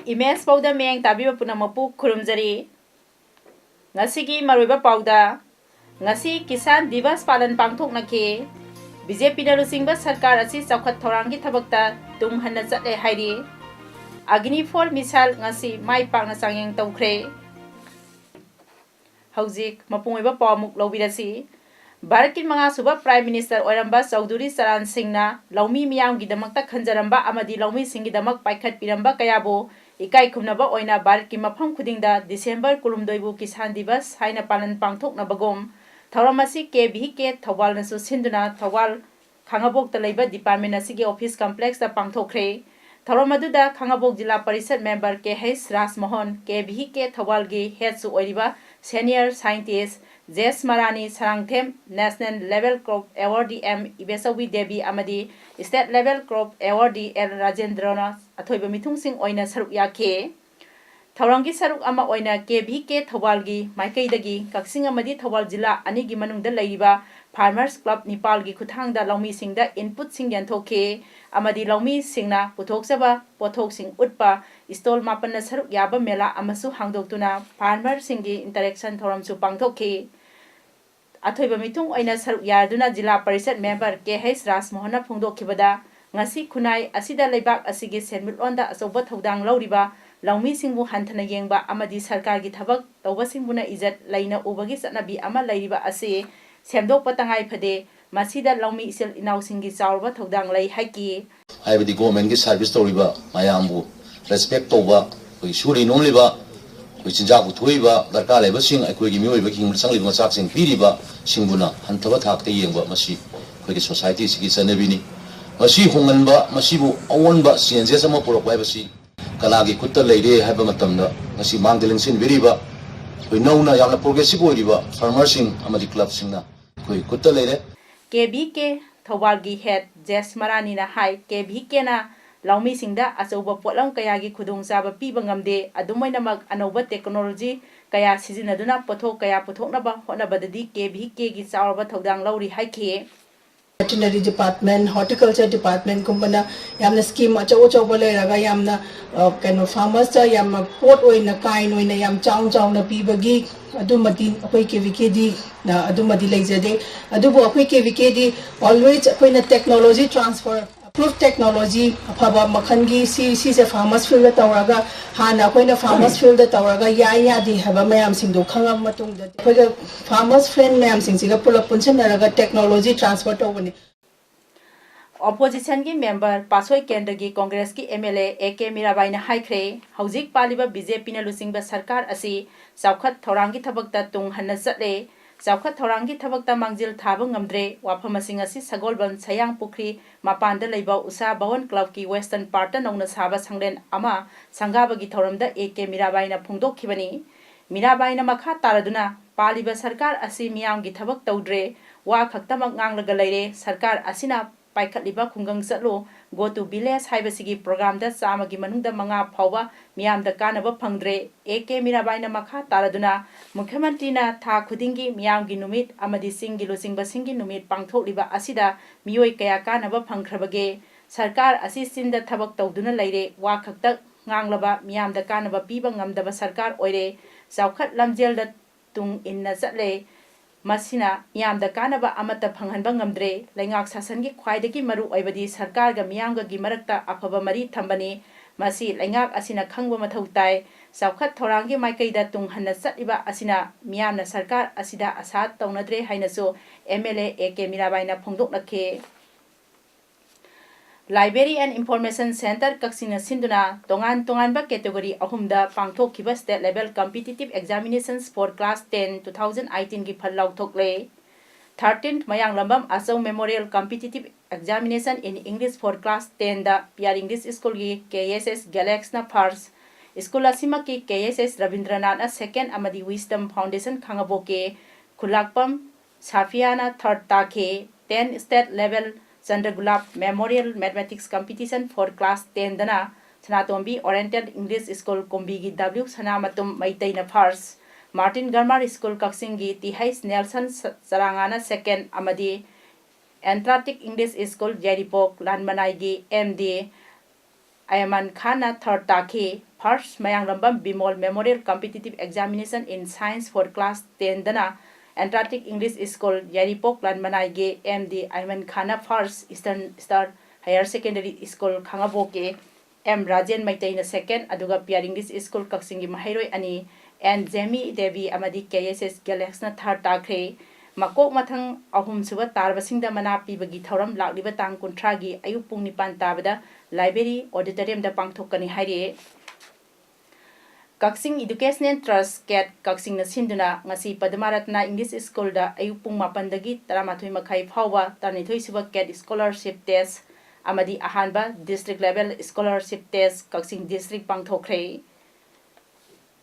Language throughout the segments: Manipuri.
Image pauda meng tabi punamapu khurumjari ngasigi maruiba pauda ngasi kisan divas palan pangthok nake BJP na lusingba sarkar asi chawkhat thorangi thabakta tung hanna chatle hairi agni for misal ngasi mai pakna changyang tawkhre haujik mapungiba pawmuk lobirasi Bharatki manga suba Prime Minister Oiramba Chaudhuri Charan Singhna laumi miyam gidamakta khanjaramba amadi laumi singgidamak paikhat piramba kayabo ikai khumnaba oina Bharatki mafam khudingda December 12 bu Kisan Divas haina palan pangthoknabagom thauramasi KVK Thawal nasu sinduna Thawal Khangabok ta leiba department asigi office complex ta pangthokre Thauramaduda Khangabok Jilla Parishad member KH Rajmohan KVK Thawal gi head su oiriba senior scientist Jes Marani Sarangthem National Level Crop Awardee M Ibesawi Devi Amadi State Level Crop Awardee L Rajendrana Athoiba mithungsing oina saruk yakhe Thaurangi saruk ama oina KVK Thawalgi Maikaidagi Kaksing amadi Thawal Jilla anigi manungda leiriba Farmers Club Nepal gi khuthangda laumi singda input sing yanthokhe amadi laumi singna puthokjaba pothok sing utpa stall mapanna saruk yaba mela amasu hangdoktuna farmer singi interaction thoramsu pangthokhe Athoiba mithung oina saruk yarduna Jilla Parishad member KH Rajmohan phongdokhibada ngasi khunai asida leibak asigi senmitlonda asoba thodang lauriba laumi singbu hanthana yengba amadi sarkar gi thabak tawba singbuna ijat laina ubagi chanabi ama lairiba ase semdok patangai phade masida laumi isel inau singi chawrba thodang lai haiki haibadi government gi service toriba mayambu respect toba koi suri nonliba koi chinja bu thoiba darka leba sing akoi gi mioi ba king sangli ma chak sing piriba singbuna hanthaba thakte yengba masi koi gi society sigi sanabini masi honganba masibu awonba changes ama porok wai basi kanagi kutta leire haiba matamda masi mangdeling sin biriba koi nauna yamna progressive oiriba farmer sing amadi club singna koi kutta leire KVK Thawalgi head Jes Marani na hai KVK na laumi singda achouba potlam kayagi khudong chaba piba ngamde adumainamak anoba technology kaya sizinaduna pothok kaya puthoknaba honabadadi KVK gi chawrba thodang lauri haikhe Veterinary Department, Horticulture Department kumbana yamna scheme achaw bole raga yamna kano farmers ta yamna pot oina kain oina yam chaw na pibagi adumati akoi KVKD na adumati leijade adubu akoi KVKD always akoi na technology transfer approved technology afaba makhangi si se farmers field tawraga hana akoi na farmers field tawraga ya di haba mayam singdo khangam matung da akoi farmers friend mayam singsiga pulak punsanaraga technology transfer tawani Opposition ki member Pasoi Kendra ki Congress ki MLA AK Mirabai na haikre haujik paliba BJP na lusingba sarkar asi chawkhat thorangi thabakta tung hanna chatle chawkhat thorangi thabakta mangjil thaba ngamdre wafamasing asi Sagolban Sayang Pukri mapanda leiba Usa Bhawan Club ki western part ta nongna saba sanglen ama sangaba gi thoramda AK Mirabai na phungdokhibani Mirabai na makha taraduna paliba sarkar asi miyam gi thabak tawdre wa khaktamak nganglaga leire sarkar asina paikhatliba khungang chatlo go to village haibasigi program da chamagi manungda manga phawba miyamda kanaba phangdre AK Mirabai na makha taraduna mukhyamantri na tha khudingi miyamgi numit amadi singgi losingba singi numit pangthokliba asida miyoi kaya kanaba phangkhrabage sarkar asi sinda thabak tawduna leire wa khakta nganglaba miyamda kanaba piba ngamdaba sarkar oire chawkhat lamjel da tung inna chatle Masina miyamda kanaba amata phanghanba ngamdre laingak sasangi khwaidagi maru oibadi sarkar ga miyamga gi marakta afaba mari thambani masi laingak asina khangba mathau tai chawkhat thorangi maikaida tung hanna chatiba asina miyamna sarkar asida asa tawnadre hainaso MLA AK Mirabai na phongdoknakhe Library and Information Center Kaksina Sinduna Tongan Tonganba category ahumda pangthokhiba state level competitive examinations for class 10 2018 gi phallaw thokle 13th Mayang Lambam Asau Memorial Competitive Examination in English for class 10 da PR English School gi KSS Galax na first School asimaki KSS Rabindranath second amadi Wisdom Foundation Khangaboke Kulakpam Safiana third take 10 state level Chandragulab Memorial Mathematics Competition for class 10 dana Sanatombi Oriental English School Kombigi W Sanamatum Maitaina first Martin Garmar School Kaksingi T.H. Nelson Sarangana second amadi Antarctic English School Jaripok Lanmanaigi MD Ayaman Khana third take first Mayang Rambam Bimol Memorial Competitive Examination in Science for class 10 dana Antarctic English School Jaripok Lanmanaigi MD Ayaman Khana first Eastern Star Higher Secondary School Khangaboke M Rajen Maitaina second aduga PR English School Kaksingi Mahairoi ani and Jamie Devi amadi KSS Galaxna third take Makok mathang ahum suba tarbasingda mana pibagi thoram lakliba tang kuntragi ayuk pung nipan tabada library auditorium da pangthokani haire Kaksing Educational Trust Cat Kaksing na sinduna ngasi Padmaratna English School da ayuk pung mapandagi taramathoy makhai phawba tarnithoi suba Cat Scholarship Test amadi ahanba district level scholarship test Kaksing district pangthokre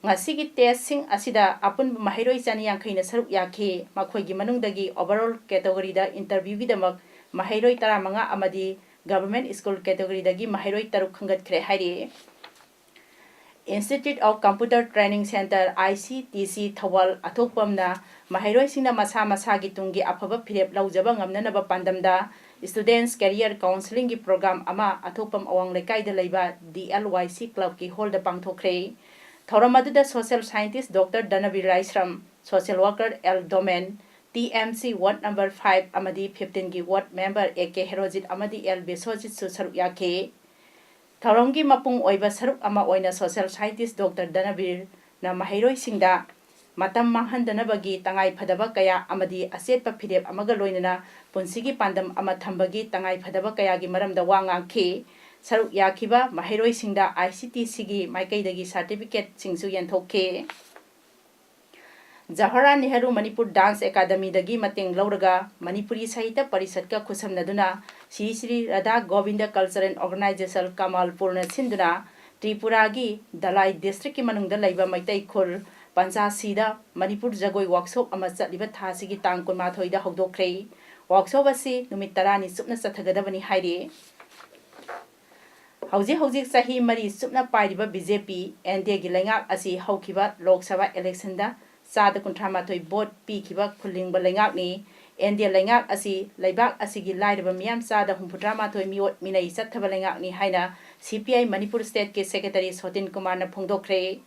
Ngasigi testing asida apun mahiroi chani yangkhai na saruk yakhe makhoi gi manungdagi overall category da interview bidamak mahiroi taramanga amadi government school category dagi mahiroi taruk khangat khre haire Institute of Computer Training Center ICTC Thawal athokpamna mahiroi singna masa masa gi tunggi afaba phirep laujaba ngamnanaba pandamda Students Career Counseling gi program ama athokpam awang lekai da leiba DLYC club ki hall da pangthokre Thoramadda Social Scientist Dr. Danavir Raisram, Social Worker L. Domain, TMC Ward Number 5 Amadi 15 gi Ward Member AK Herojit Amadi L. Besojit Su Saruk Yake. Thorongi Mapung Oiba Saruk Ama Oina Social Scientist Dr. Danavir na Mahiroi Singda, Matam Manghandanabagi Tangai Padaba Kaya Amadi Aset Papidep Amagaloinana, Punsigi Pandam Amathambagi Tangai Padaba Kaya Gimaram da Wangang Ke. Saruk yakiba mahiroi singda ICTC gi maikaidagi certificate singsu yanthokhe Jawaharlal Nehru Manipur Dance Academy dagi mateng lauraga Manipuri Sahitya Parishad ka khusamnaduna Sri Sri Radha Govinda Cultural Organization Kamalpur na sinduna Tripura gi Dalai District ki manungda laiba maitai khur Panchasi da Manipur Jagoi workshop ama chatliba thasi gi tang 19 da hawdokre workshop asi numit 10 ni supna chathagadabani haire Hauji sahi mari supna pairiba BJP NDA gi lengak asi haukiba Lok Sabha election da sada kunthamathoi vote pi kiba khulingba lengak ni NDA lengak asi laibak asi gi lairaba miyam sada humputramathoi miot minai chathaba lengak ni haina CPI Manipur State ke Secretary Sotin Kumar na phongdokre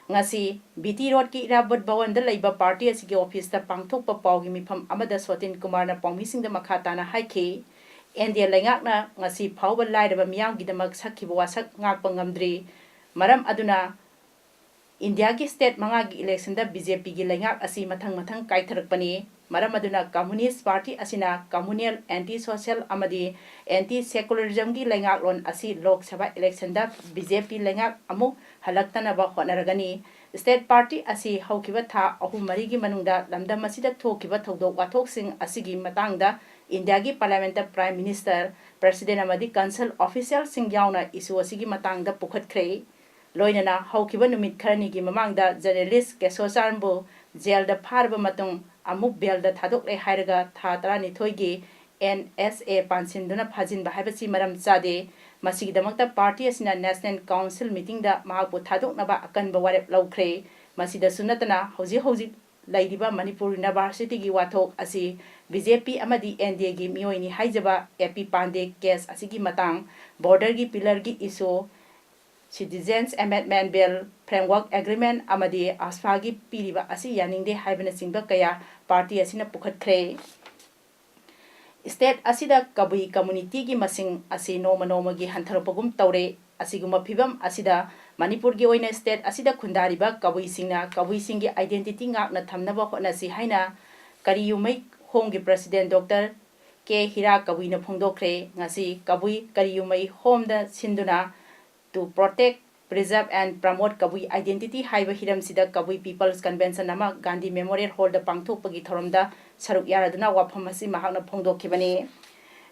ngasi BT Road ki Irabot Bhawan da laiba party asi gi office ta pangthokpa pawgi mifam amada Sotin Kumar na pawmising da makhata na haike India lengak na ngasi phawba lairaba miyam gidamak sakhiba wasak ngakpa ngamdri maram aduna India ki state manga gi election da BJP gi lengak asi mathang kaitharakpani maram aduna Communist Party asina communal anti social amadi anti secularism gi lengak lon asi Lok Sabha election da BJP lengak amu halaktana ba honaragani State Party asi haukiba tha ahum mari gi manungda lamdam asida thokiba thodok wathok sing asigi matangda India gi Parliament Prime Minister President amadi Council Official sing yauna isu asigi matangda pukhatkre loinana haukiba numit kharani gi mamangda journalist Kesosarbu jail da pharba matung amuk bel da thadok le hairaga tha 12 gi NSA pansinduna phajinba haibasi maram chade masigi damakta party asina National Council meeting da mahapu thadok naba akanba warep laukhre masida sunatana hoji Laidiba Manipur University gi wathok asi BJP amadi NDA gi miyoini haijaba AP Pande case asigi matang border gi pillar gi issue Citizens Amendment Bill Framework Agreement amadi asfa gi piriba asi yaningde haibana singba kaya party asina pukhatkre State asida kabui community gi masing asi noma gi hantharapagum tawre asiguma phibam asida Manipur gi oina state asida khundariba kabui singi identity ngak na thamnaba hona si haina kariyumai home gi president Dr. K Hira kabui na phongdokre ngasi kabui kariyumai home da sinduna to protect preserve and promote kabui identity haiba hiram sida kabui people's convention nama Gandhi Memorial Hall da pangthokpagi thoramda saruk yaraduna wafam asi mahakna phongdokhibani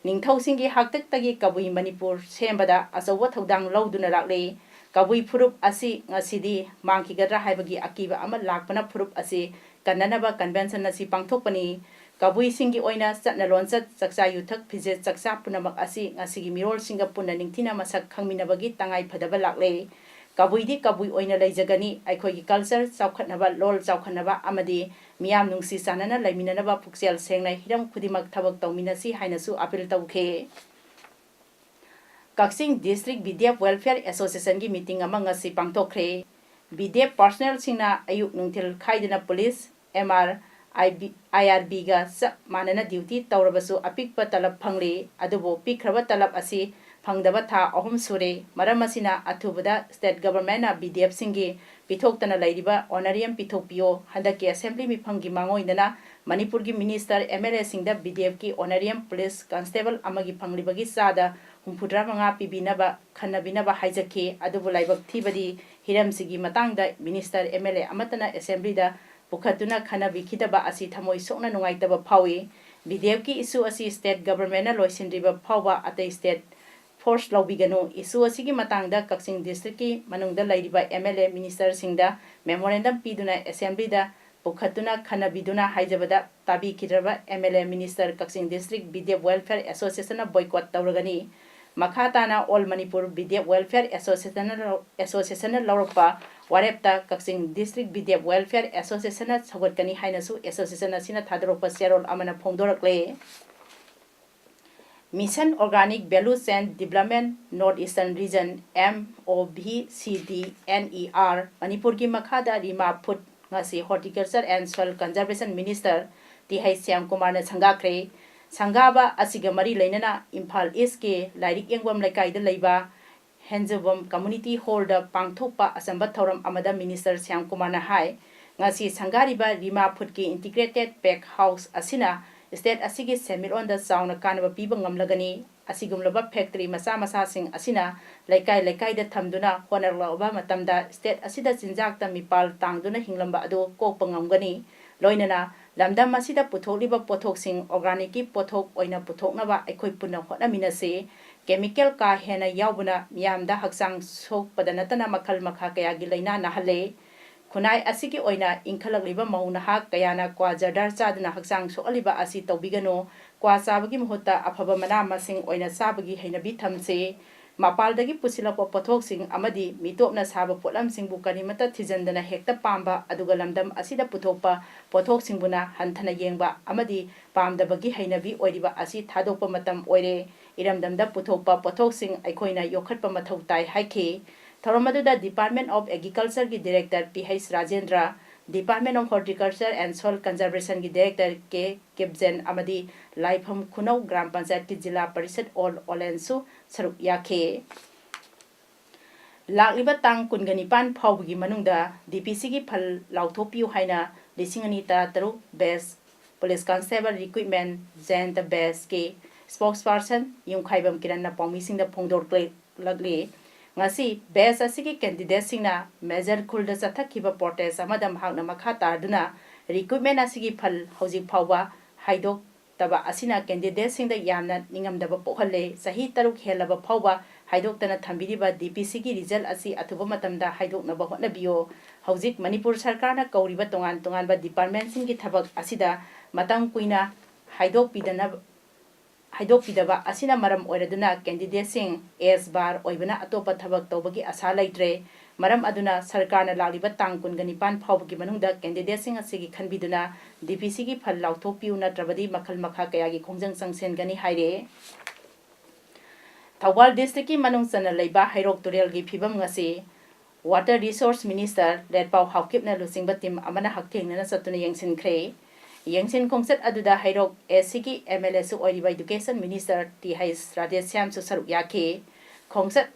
ningthau singi haktak tagi kabui Manipur sembada asawa thodang lauduna lakle kabui phurup asi ngasidi mangkigadra haibagi akiba ama lakpana phurup asi kananaba convention asi pangthokpani kabui singi oina chatna lonchat chakcha yuthak phije chakcha punamak asi ngasigi mirol singa punna ningthina masak khangminabagi tangai phadaba lakle kabui di kabui oina leijagani aikhogi culture chaukhatnaba lol chaukhatnaba amadi miyam nungsi sanana laiminanaba pukchel sengna hiram khudimak thabak tawminasi hainasu appeal tawkhe Kaksing District BDF Welfare Association gi meeting ama ngasi pangthokre BDF personnel singna ayuk nungthil khaidina police MR IRB ga manana duty tawrabasu apikpa talab phangli adubo pikraba talab asi phangdaba tha ahum sure maram asina athubada state government na BDF singi pithoktana lairiba honorarium pithokpio handaki assembly miphamgi mangoidana Manipur gi minister MLA singda BDF ki honorarium police constable amagi phanglibagi sada humphudra manga pibinaba khanabinaba haijaki adubu laibak thibadi hiram sigi matangda minister MLA amatana assembly da pukhatuna khanabi khidaba asi thamoi sokna nungaitaba phawi BDF ki issue asi state government na loisindriba phawba atai state force lobiganu issue asi gi matangda Kaksing district ki manungda lairiba MLA minister singda memorandum piduna assembly da pukhatuna khanabiduna haijabada tabi kidraba MLA minister Kaksing district BDF welfare association na boycott tawragani Makhatana All Manipur BDF Welfare Association Lauropa Warepta Kaksing District BDF Welfare Association Sagotkani Hainasu Association Asina Thadropa Serol Amana Pongdorakle Mission Organic Value Chain Development Northeastern Region MOVCDNER Manipur ki Makhada Rima Put ngasi Horticulture and Soil Conservation Minister Tihai Syam Kumar na sangakre Sangaba asiga mari lainana Imphal East ke lairik yengwam laikai da leiba Henjabam Community Hall da pangthokpa asamba thoram amada Minister Syam Kumar na hai ngasi sangariba Rima Phutki Integrated Pack House asina state asigi semilon da sauna kanaba piba ngamlagani asigumlaba factory masa masa sing asina laikai da thamduna honarlaba matamda state asida jinjak ta mipal tangduna hinglamba adu kokpa ngamgani loinana lamdam masida putholiba pothok sing organic ki pothok oina puthoknaba aikoi punna hotnaminase chemical ka hena yaubuna miyamda haksang sok padanatana makhal makha kaya gi laina nahale khunai asigi oina inkhalakliba mauna ha kayana kwa jardar chadna haksang sokaliba asi tawbigano kwa sabagi mohota afaba mana masing oina sabagi hainabi thamse mapaldagi pusilapa pothok sing amadi mitopna saba potlam singbu karimata thijandana hekta pamba aduga lamdam asida puthokpa pothok singbuna hanthana yengba amadi pamdabagi hainabi oiriba asi thadokpa matam oire iramdamda puthokpa pothok sing aikoina yokhatpa mathau tai haike thoromaduda Department of Agriculture ki Director PH Rajendra Department of Horticulture and Soil Conservation ki Director K Kebjen amadi Laifam Khunau Gram Panchayat ki Jilla Parishad All Olensu saruk yakhe Lakliba tang kungani pan phawgi manungda DPC ki phal lauthopiu haina lisingani ta taruk base police constable recruitment Jent base ke spokesperson yungkhaibam kiranna pawmising da phongdor lagli ngasi base asigi candidate singna major khulda chathakhiba protest amadam hakna makha tarduna recruitment asigi phal hojik phawba haidok taba asina candidate singda yamna ningamdaba pohalle sahi taruk helaba phawba haidok tana thambiriba DPC ki result asi athuba matamda haidok naba hotnabiyo hojik Manipur sarkar na kauriba tongan ba department singi thabak asida matang kuina haidok pidaba asina maram oiraduna candidate sing S bar oibana atopa thabak tawbagi asa laitre maram aduna sarkar na lagliba tang kungani pan phawbagi manungda candidate sing asigi khanbiduna DPC ki phal lauthopiu natrabadi makhal makha kaya gi khongjang sangsen gani haire Thawal district ki manung chana leiba hairok turel gi phibam ngasi water resource minister Letpau Haukipna lusingba team amana hakthengna satuna yengsin khre Yangsin Kongset aduda hairok SCG MLA su oiriba education minister T.H. Radhesyam su saruk yakhe Kongset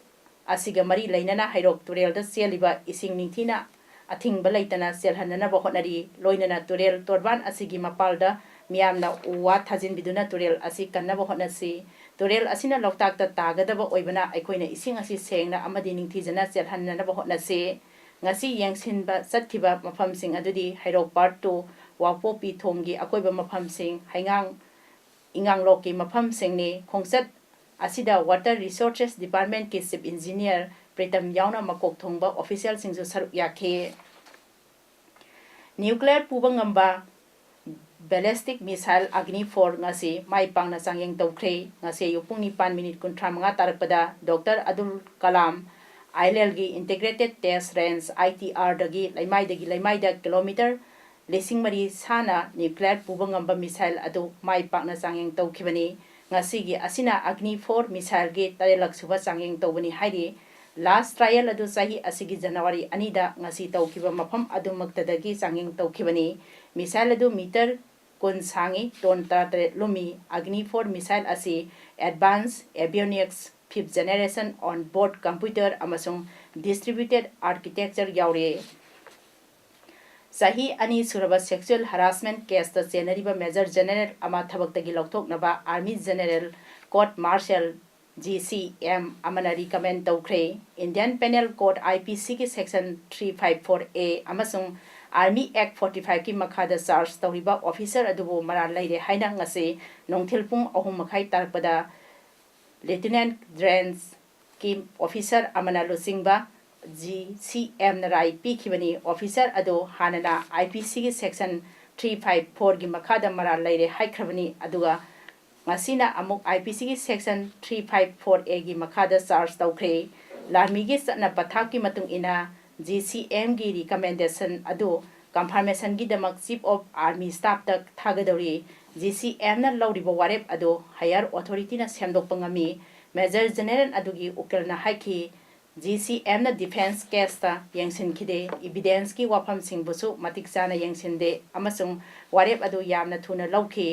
asiga mari lainana hairok turel da seliba ising ningthina athingba laitana selhanana ba honari loinana turel torban asigi mapalda miyamna uwa thajin biduna turel asi kannaba honasi turel asina loktak ta tagadaba oibana aikoina ising asi sengna amadi ningthijana selhanana ba honase ngasi yangsin ba satkiba mafam sing adudi hairok part 2 Wapopi thonggi akoiba mafam sing haingang ingang loki mafam sing ni khongset asida water resources department ki chief engineer Pritam yauna makok thongba official singsu saruk yakhe nuclear puba ngamba ballistic missile Agni 4 ngasi mai pangna changyeng tawkhre ngasi yupung ni 5 minute kunthra manga tarakpada Dr. Abdul Kalam ILL gi integrated test range ITR dagi laimai da kilometer lesing mari sana nuclear puba ngamba missile adu mai pakna changyeng tawkhibani ngasi gi asina Agni 4 missile gi tarelak suba changyeng tawbani hairi last trial adu sahi asigi January anida ngasi tawkiba mafam adu maktadagi changyeng tawkhibani missile adu meter kun sangi ton tare lumi Agni 4 missile asi advanced avionics 5th generation on board computer amasung distributed architecture yaure sahi ani suraba sexual harassment case ta chenariba major general ama thabak tagi lokthok naba army general court martial GCM amana recommend tawkhre Indian Penal Code IPC ki section 354A amasung Army Act 45 ki makhada charge tawriba officer adubu maral laire haina ngase nongthilpung ahum makhai tarpada Lieutenant Drains ki officer amana losingba GCM narai pikhibani officer adu hanana IPC ki section 354 ki makhada maral laire haikrabani aduga ngasina amuk IPC ki section 354A ki makhada charge tawkhre larmi gi satna pathak ki matung ina GCM gi recommendation adu confirmation gi damak chief of army staff tak thagadori GCM na lawribo warep adu higher authority na semdok pangami major general adu gi ukelna haiki GCM na defense case ta yengsin khide evidence ki wafam singbusu matik chana yengsinde amasung warep adu yamna thuna lawki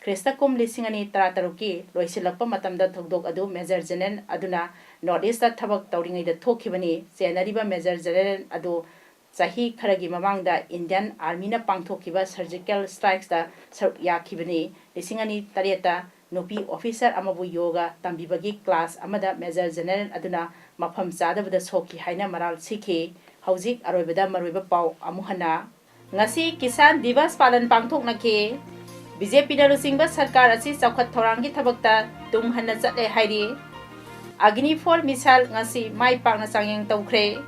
Kristakum lisingani tarataruki loisilakpa matamda thogdok adu major general aduna notice ta thabak tawringai da thokibani chenariba major general adu sahi kharagi mamangda Indian army na pangthokiba surgical strikes da yakhibani lisingani tareta nupi officer amabu yoga tambibagi class amada major general aduna mafam chadabada soki haina maral sikhi hauzik aroibada maroiba pau amuhana ngasi kisan divas palan pangthokna ke BJP na lusingba sarkar asi chawkhat thorangi thabakta tung hanna chatle hairi Agni 4 missile ngasi mai pakna changyeng tawkhre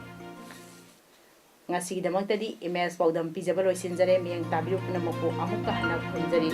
ngasi damakta di image paudam pijaba loisinjare miyang tabiru na mopo amuka hana khunjari